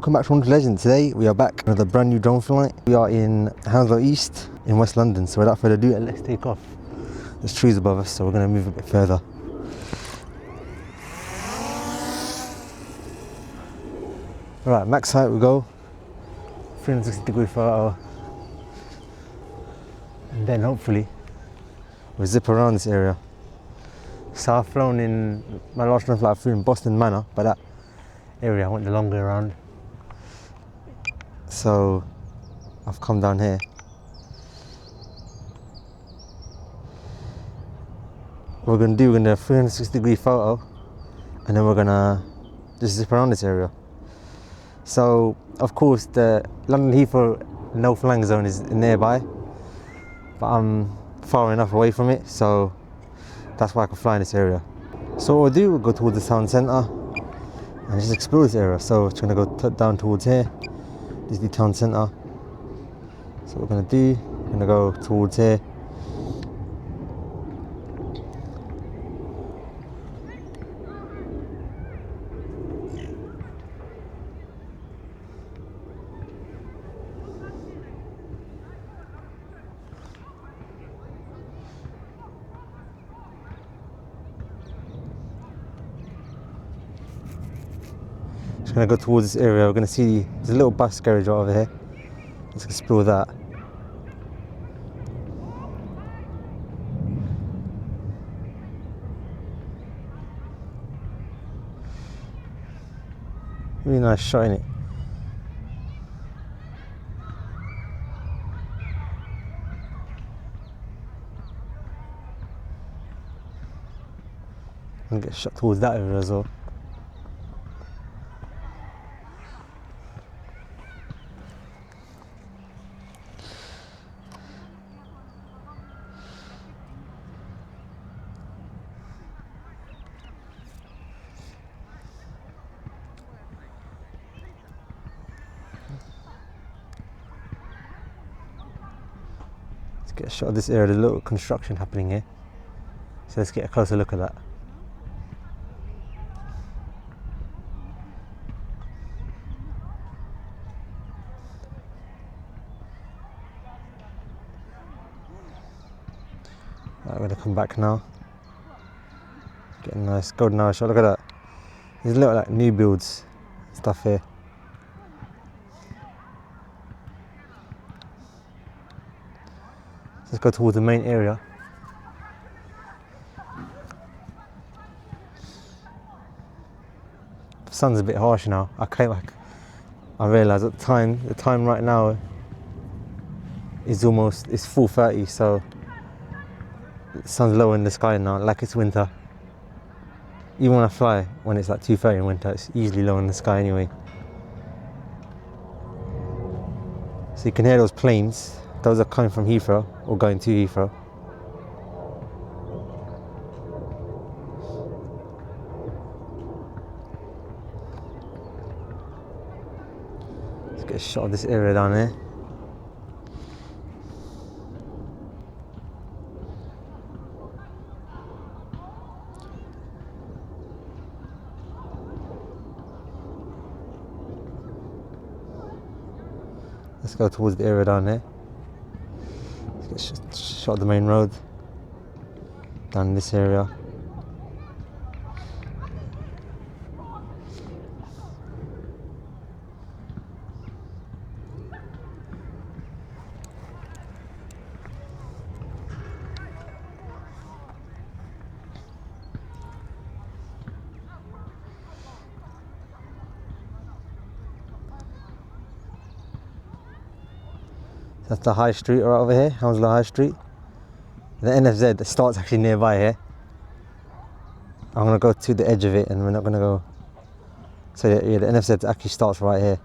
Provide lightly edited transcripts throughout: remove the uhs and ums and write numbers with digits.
welcome back to Haunted Legend. Today we are back with a brand new drone flight. We are in Hounslow East in West London, so without further ado, let's take off. There's trees above us, so we're going to move a bit further. Right, max height we go, 360-degree photo, and then hopefully we'll zip around this area. So I've flown in my last drone flight, I flew in Boston Manor, but that area I went the long way around. So I've come down here. What we're going to do, we're going to do a 360-degree photo, and then we're going to just zip around this area. So of course the London Heathrow no flying zone is nearby, but I'm far enough away from it, so that's why I can fly in this area. So what we'll do, we'll go towards the town centre and just explore this area. So it's going to go down towards here. This is the town centre. So what we're going to do, we're going to go towards here. Just going to go towards this area. We're going to see there's a little bus garage right over here. Let's explore that. Really nice shot in it. And get shot towards that area as well. Get a shot of this area, there's a little construction happening here. So let's get a closer look at that. Right, we're going to come back now. Get a nice golden hour shot, look at that. There's a little like new builds stuff here. Let's go towards the main area. The sun's a bit harsh now. I realise at the time right now is almost, it's 4:30, so the sun's low in the sky now, like it's winter. Even when I fly, when it's like 2:30 in winter, it's usually low in the sky anyway. So you can hear those planes. Those are coming from Heathrow, or going to Heathrow. Let's get a shot of this area down here. Let's go towards the area down here. Shot the main road down in this area. That's the high street right over here, Hounslow High Street. The NFZ starts actually nearby here. I'm going to go to the edge of it and we're not going to go. So yeah, the NFZ actually starts right here.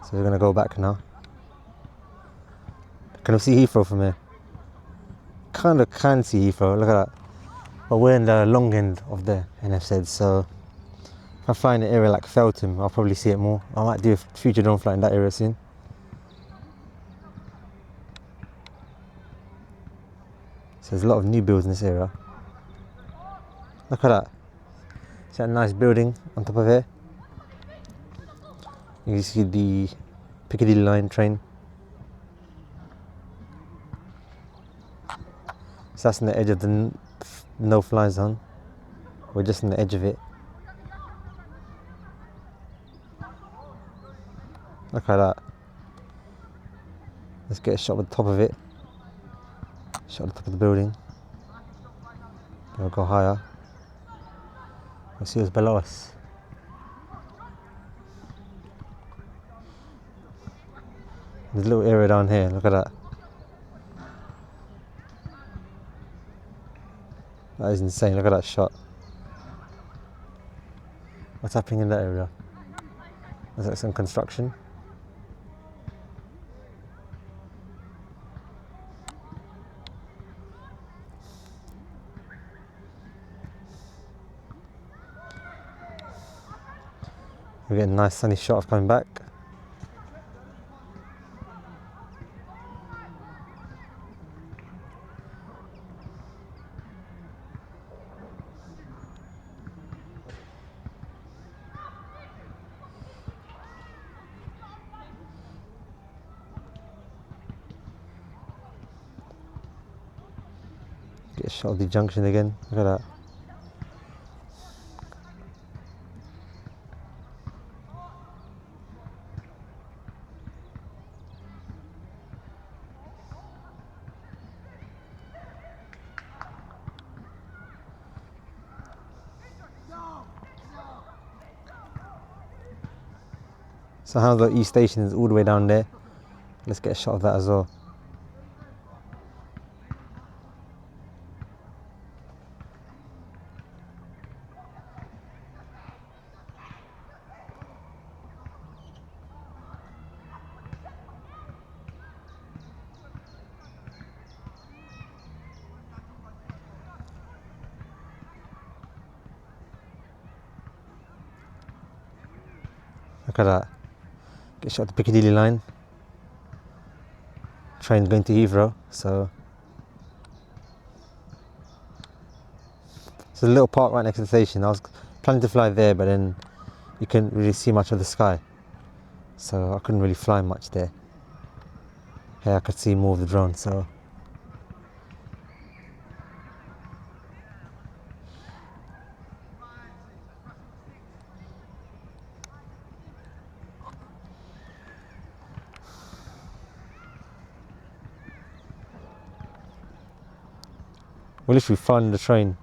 So we're going to go back now. Can you see Heathrow from here? Kind of can see Heathrow, look at that. But we're in the long end of the NFZ, so if I fly in an area like Feltham, I'll probably see it more. I might do a future drone flight in that area soon. So there's a lot of new builds in this area. Look at that. It's a nice building on top of it. You can see the Piccadilly line train. So that's on the edge of the no-fly zone. We're just on the edge of it. Look at that. Let's get a shot of the top of it. Shot of the top of the building. We'll go higher. We'll see what's below us. There's a little area down here, look at that. That is insane, look at that shot. What's happening in that area? Is that some construction? We're getting a nice sunny shot of coming back. Get a shot of the junction again, look at that. So Hounslow East Station is all the way down there. Let's get a shot of that as well. Look at that. Get a shot of the Piccadilly line. Train going to Heathrow, so it's a little park right next to the station. I was planning to fly there, but then you couldn't really see much of the sky, so I couldn't really fly much there. Here I could see more of the drone, so we're literally flying the train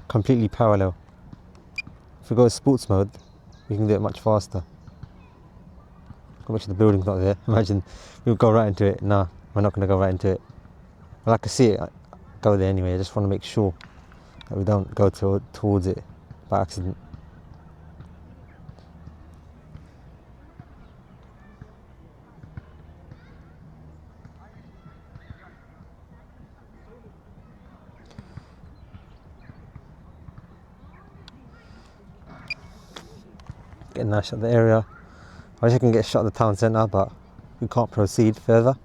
completely parallel. If we go to sports mode, we can do it much faster. Gotta make sure the building's not there. Imagine we'll go right into it. Nah, we're not going to go right into it. Well, I can see it go there anyway. I just want to make sure that we don't go towards it by accident. Get a nice shot of the area. I wish I can get a shot of the town centre, but we can't proceed further.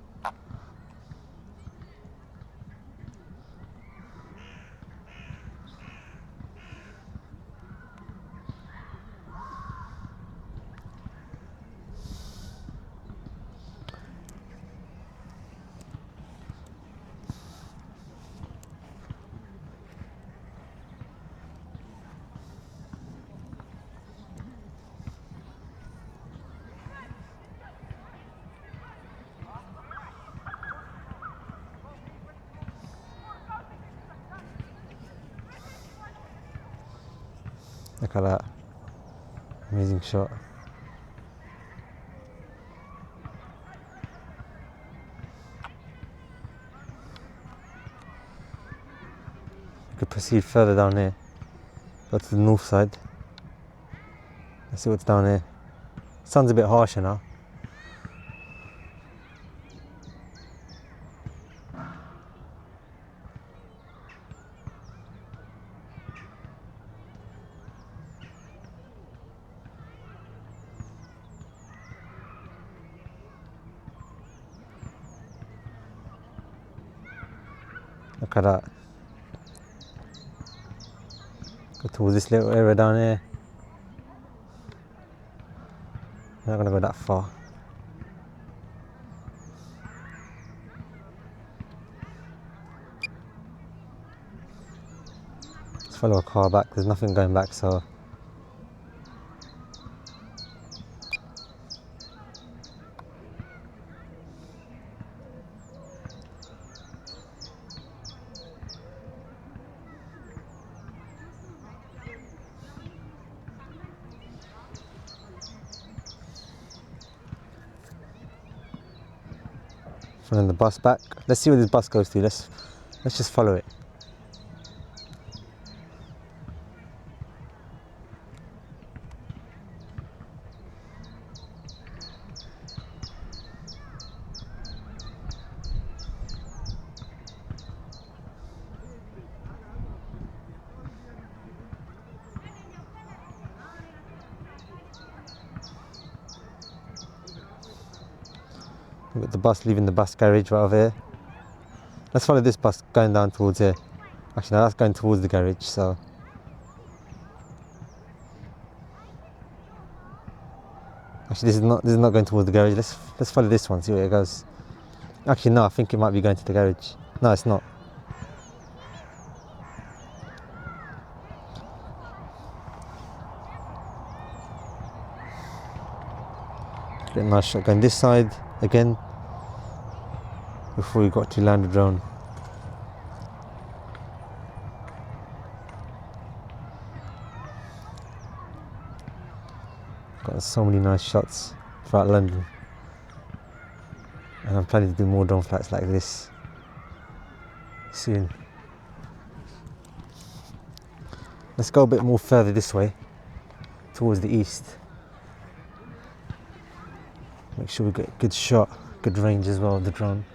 Look at that. Amazing shot. We could proceed further down here. Go to the north side. Let's see what's down here. Sun's a bit harsher now. Look at that. Go towards this little area down here. I'm not going to go that far. Let's follow a car back, there's nothing going back, so following the bus back. Let's see where this bus goes to. Let's just follow it. We've got the bus leaving the bus garage right over here. Let's follow this bus going down towards here. Actually, no, that's going towards the garage, so. Actually, this is not going towards the garage. Let's follow this one, see where it goes. Actually, no, I think it might be going to the garage. No, it's not. Get a nice shot going this side again before we got to land the drone. Got so many nice shots throughout London, and I'm planning to do more drone flights like this soon. Let's go a bit more further this way towards the east. Make sure we get a good shot, good range as well of the drone.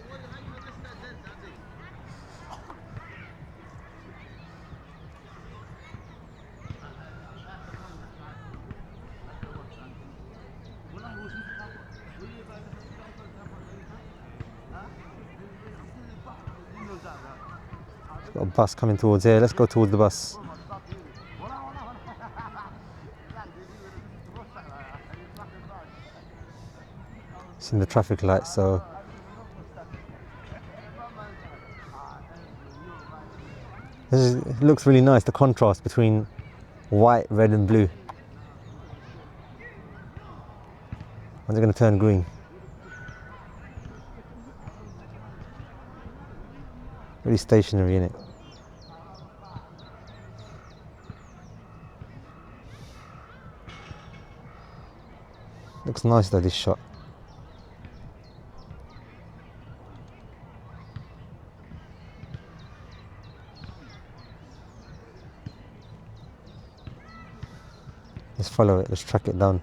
Got a bus coming towards here. Let's go towards the bus. It's in the traffic light, so it looks really nice, the contrast between white, red and blue. When's it going to turn green? Really stationary, innit? Looks nice though, this shot. Let's follow it, let's track it down.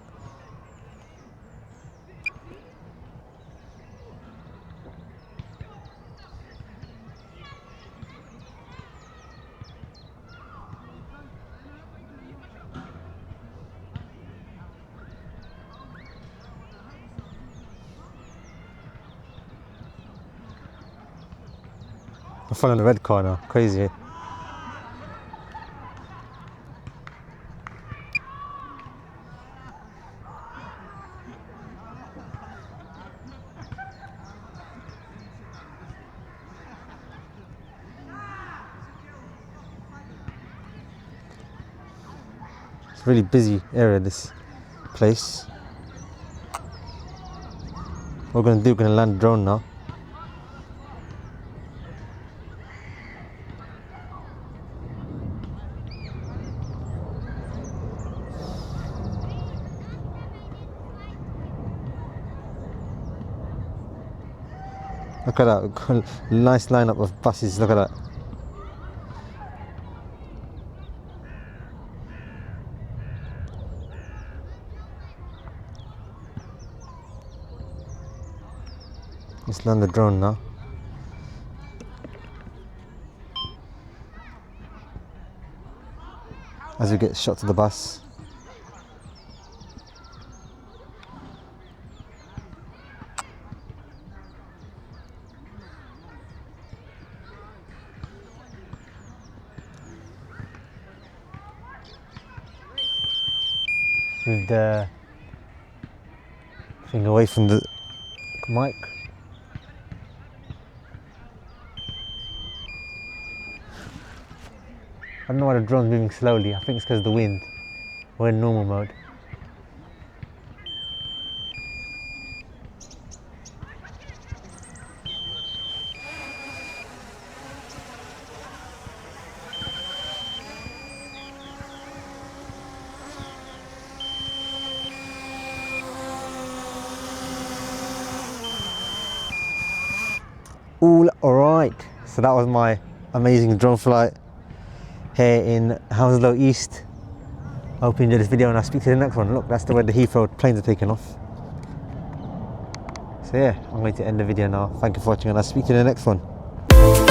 I'm following the red car now, crazy. It's a really busy area, this place. What we're going to do, we're going to land a drone now. Look at that, nice lineup of buses, look at that. Let's land the drone now. As we get shot to the bus. Move the thing away from the mic. I don't know why the drone's moving slowly. I think it's because of the wind. We're in normal mode. Alright, so that was my amazing drone flight here in Hounslow East. I hope you enjoyed this video and I'll speak to you in the next one. Look, that's the way the Heathrow planes are taking off. So yeah, I'm going to end the video now. Thank you for watching and I'll speak to you in the next one.